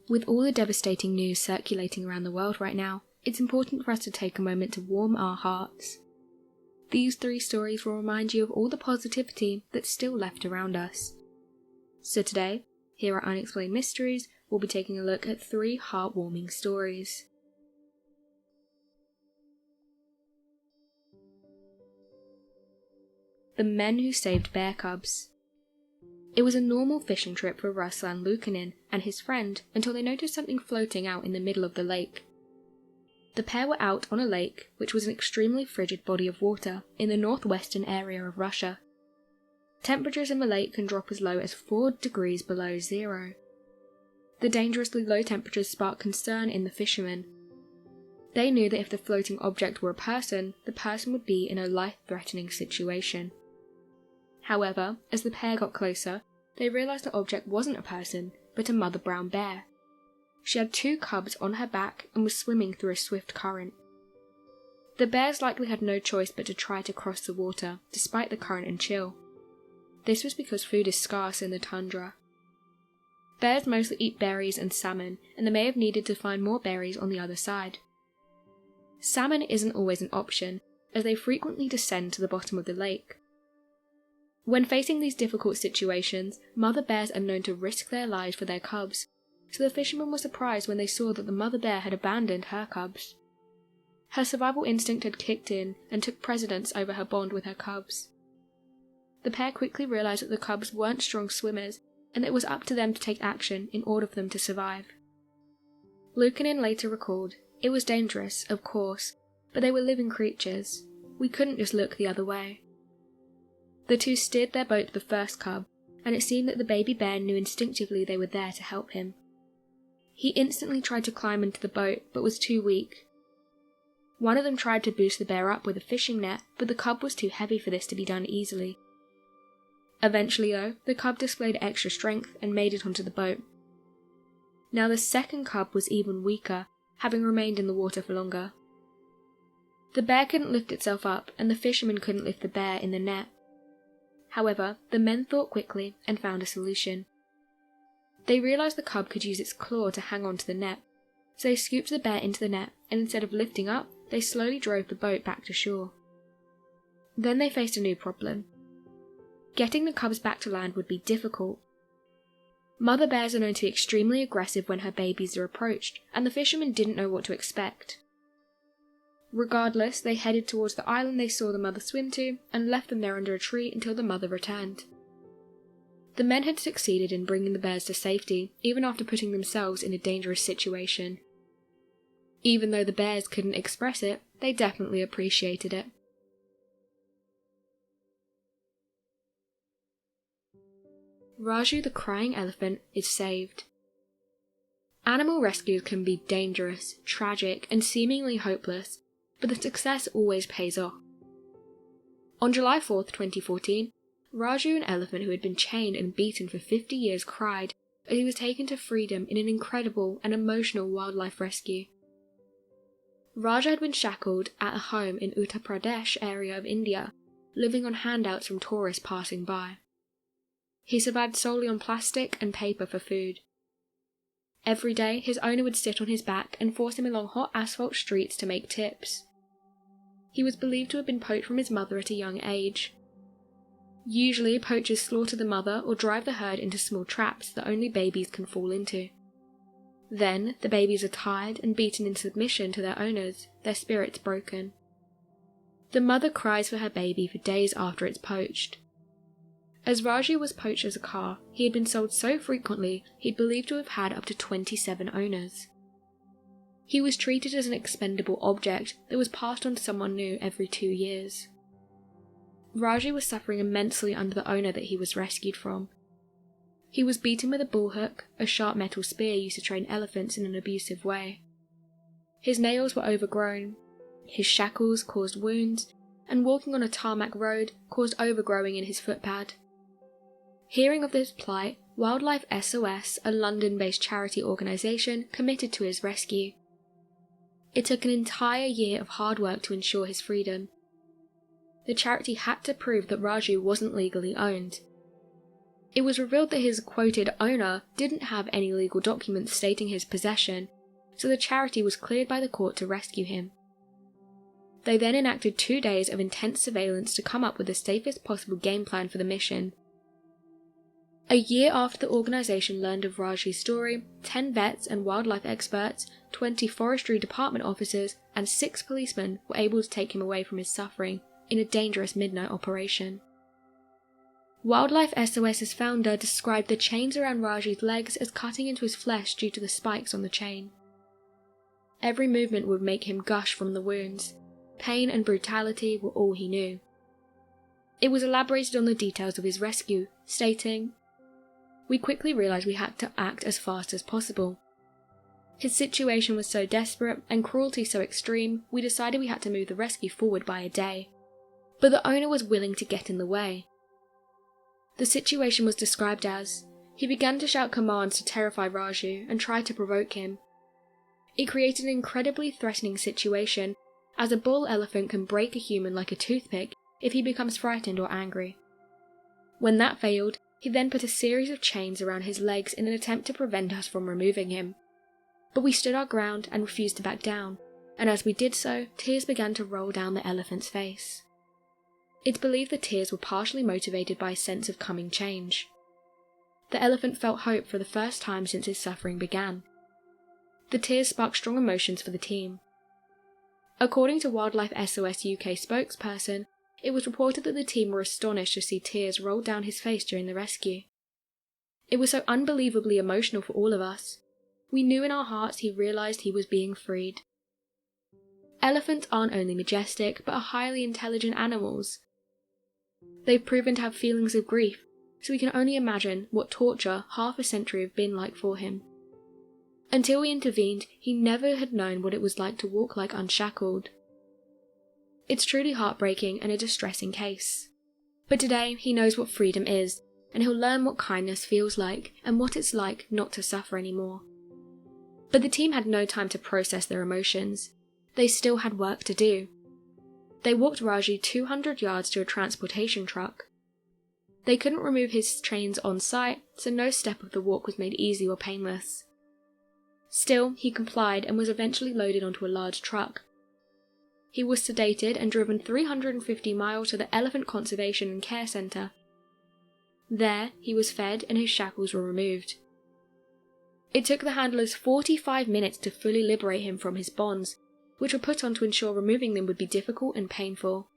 With all the devastating news circulating around the world right now, it's important for us to take a moment to warm our hearts. These 3 stories will remind you of all the positivity that's still left around us. So today, here at Unexplained Mysteries, we'll be taking a look at 3 heartwarming stories. The Men Who Saved Bear Cubs. It was a normal fishing trip for Ruslan Lukanin and his friend until they noticed something floating out in the middle of the lake. The pair were out on a lake, which was an extremely frigid body of water in the northwestern area of Russia. Temperatures in the lake can drop as low as 4 degrees below zero. The dangerously low temperatures sparked concern in the fishermen. They knew that if the floating object were a person, the person would be in a life-threatening situation. However, as the pair got closer, they realised the object wasn't a person, but a mother brown bear. She had 2 cubs on her back and was swimming through a swift current. The bears likely had no choice but to try to cross the water, despite the current and chill. This was because food is scarce in the tundra. Bears mostly eat berries and salmon, and they may have needed to find more berries on the other side. Salmon isn't always an option, as they frequently descend to the bottom of the lake. When facing these difficult situations, mother bears are known to risk their lives for their cubs, so the fishermen were surprised when they saw that the mother bear had abandoned her cubs. Her survival instinct had kicked in and took precedence over her bond with her cubs. The pair quickly realised that the cubs weren't strong swimmers, and it was up to them to take action in order for them to survive. Lukanin later recalled, "It was dangerous, of course, but they were living creatures. We couldn't just look the other way." The 2 steered their boat to the first cub, and it seemed that the baby bear knew instinctively they were there to help him. He instantly tried to climb into the boat, but was too weak. One of them tried to boost the bear up with a fishing net, but the cub was too heavy for this to be done easily. Eventually though, the cub displayed extra strength and made it onto the boat. Now the second cub was even weaker, having remained in the water for longer. The bear couldn't lift itself up, and the fishermen couldn't lift the bear in the net. However, the men thought quickly and found a solution. They realised the cub could use its claw to hang on to the net, so they scooped the bear into the net, and instead of lifting up, they slowly drove the boat back to shore. Then they faced a new problem. Getting the cubs back to land would be difficult. Mother bears are known to be extremely aggressive when her babies are approached, and the fishermen didn't know what to expect. Regardless, they headed towards the island they saw the mother swim to, and left them there under a tree until the mother returned. The men had succeeded in bringing the bears to safety, even after putting themselves in a dangerous situation. Even though the bears couldn't express it, they definitely appreciated it. Raju the crying elephant is saved. Animal rescues can be dangerous, tragic, and seemingly hopeless, but the success always pays off. On July 4th, 2014, Raju, an elephant who had been chained and beaten for 50 years, cried as he was taken to freedom in an incredible and emotional wildlife rescue. Raju had been shackled at a home in Uttar Pradesh area of India, living on handouts from tourists passing by. He survived solely on plastic and paper for food. Every day, his owner would sit on his back and force him along hot asphalt streets to make tips. He was believed to have been poached from his mother at a young age. Usually, poachers slaughter the mother or drive the herd into small traps that only babies can fall into. Then, the babies are tied and beaten in submission to their owners, their spirits broken. The mother cries for her baby for days after it's poached. As Raju was poached as a calf, he had been sold so frequently he'd believed to have had up to 27 owners. He was treated as an expendable object that was passed on to someone new every 2 years. Raju was suffering immensely under the owner that he was rescued from. He was beaten with a bullhook, a sharp metal spear used to train elephants in an abusive way. His nails were overgrown, his shackles caused wounds, and walking on a tarmac road caused overgrowing in his footpad. Hearing of this plight, Wildlife SOS, a London-based charity organisation, committed to his rescue. It took an entire year of hard work to ensure his freedom. The charity had to prove that Raju wasn't legally owned. It was revealed that his quoted owner didn't have any legal documents stating his possession, so the charity was cleared by the court to rescue him. They then enacted 2 days of intense surveillance to come up with the safest possible game plan for the mission. A year after the organisation learned of Raji's story, 10 vets and wildlife experts, 20 forestry department officers, and 6 policemen were able to take him away from his suffering in a dangerous midnight operation. Wildlife SOS's founder described the chains around Raji's legs as cutting into his flesh due to the spikes on the chain. Every movement would make him gush from the wounds. Pain and brutality were all he knew. It was elaborated on the details of his rescue, stating, "We quickly realised we had to act as fast as possible. His situation was so desperate and cruelty so extreme, we decided we had to move the rescue forward by a day. But the owner was willing to get in the way." The situation was described as, he began to shout commands to terrify Raju and tried to provoke him. It created an incredibly threatening situation, as a bull elephant can break a human like a toothpick if he becomes frightened or angry. When that failed, he then put a series of chains around his legs in an attempt to prevent us from removing him. But we stood our ground and refused to back down, and as we did so, tears began to roll down the elephant's face. It's believed the tears were partially motivated by a sense of coming change. The elephant felt hope for the first time since his suffering began. The tears sparked strong emotions for the team. According to Wildlife SOS UK spokesperson, it was reported that the team were astonished to see tears roll down his face during the rescue. It was so unbelievably emotional for all of us. We knew in our hearts he realised he was being freed. Elephants aren't only majestic, but are highly intelligent animals. They've proven to have feelings of grief, so we can only imagine what torture half a century have been like for him. Until we intervened, he never had known what it was like to walk like unshackled. It's truly heartbreaking and a distressing case. But today, he knows what freedom is, and he'll learn what kindness feels like, and what it's like not to suffer anymore. But the team had no time to process their emotions. They still had work to do. They walked Raji 200 yards to a transportation truck. They couldn't remove his chains on site, so no step of the walk was made easy or painless. Still, he complied and was eventually loaded onto a large truck. He was sedated and driven 350 miles to the Elephant Conservation and Care Centre. There, he was fed and his shackles were removed. It took the handlers 45 minutes to fully liberate him from his bonds, which were put on to ensure removing them would be difficult and painful.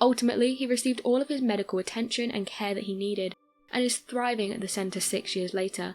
Ultimately, he received all of his medical attention and care that he needed, and is thriving at the centre 6 years later.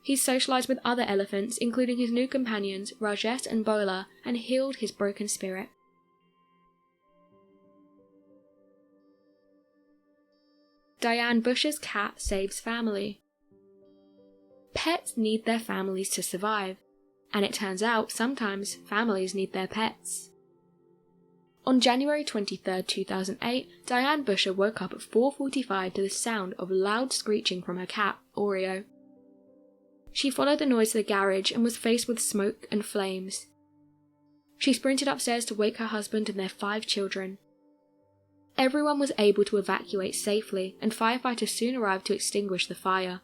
He's socialised with other elephants, including his new companions, Rajesh and Bola, and healed his broken spirit. Diane Bushs' cat saves family. Pets need their families to survive, and it turns out sometimes families need their pets. On January 23, 2008, Diane Bushs woke up at 4:45 to the sound of loud screeching from her cat, Oreo. She followed the noise to the garage and was faced with smoke and flames. She sprinted upstairs to wake her husband and their 5 children. Everyone was able to evacuate safely, and firefighters soon arrived to extinguish the fire.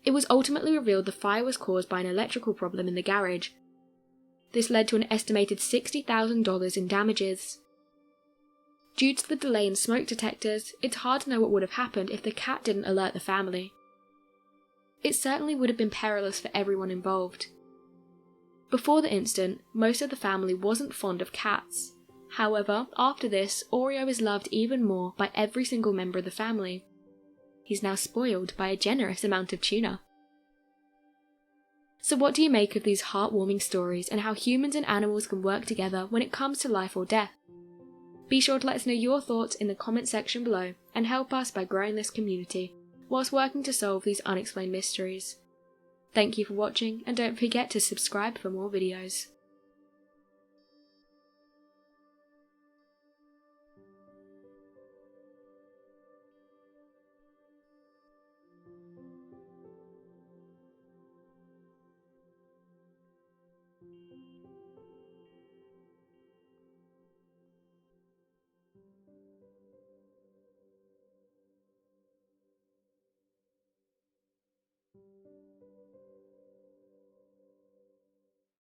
It was ultimately revealed the fire was caused by an electrical problem in the garage. This led to an estimated $60,000 in damages. Due to the delay in smoke detectors, it's hard to know what would have happened if the cat didn't alert the family. It certainly would have been perilous for everyone involved. Before the incident, most of the family wasn't fond of cats. However, after this, Oreo is loved even more by every single member of the family. He's now spoiled by a generous amount of tuna. So what do you make of these heartwarming stories and how humans and animals can work together when it comes to life or death? Be sure to let us know your thoughts in the comment section below and help us by growing this community, whilst working to solve these unexplained mysteries. Thank you for watching, and don't forget to subscribe for more videos.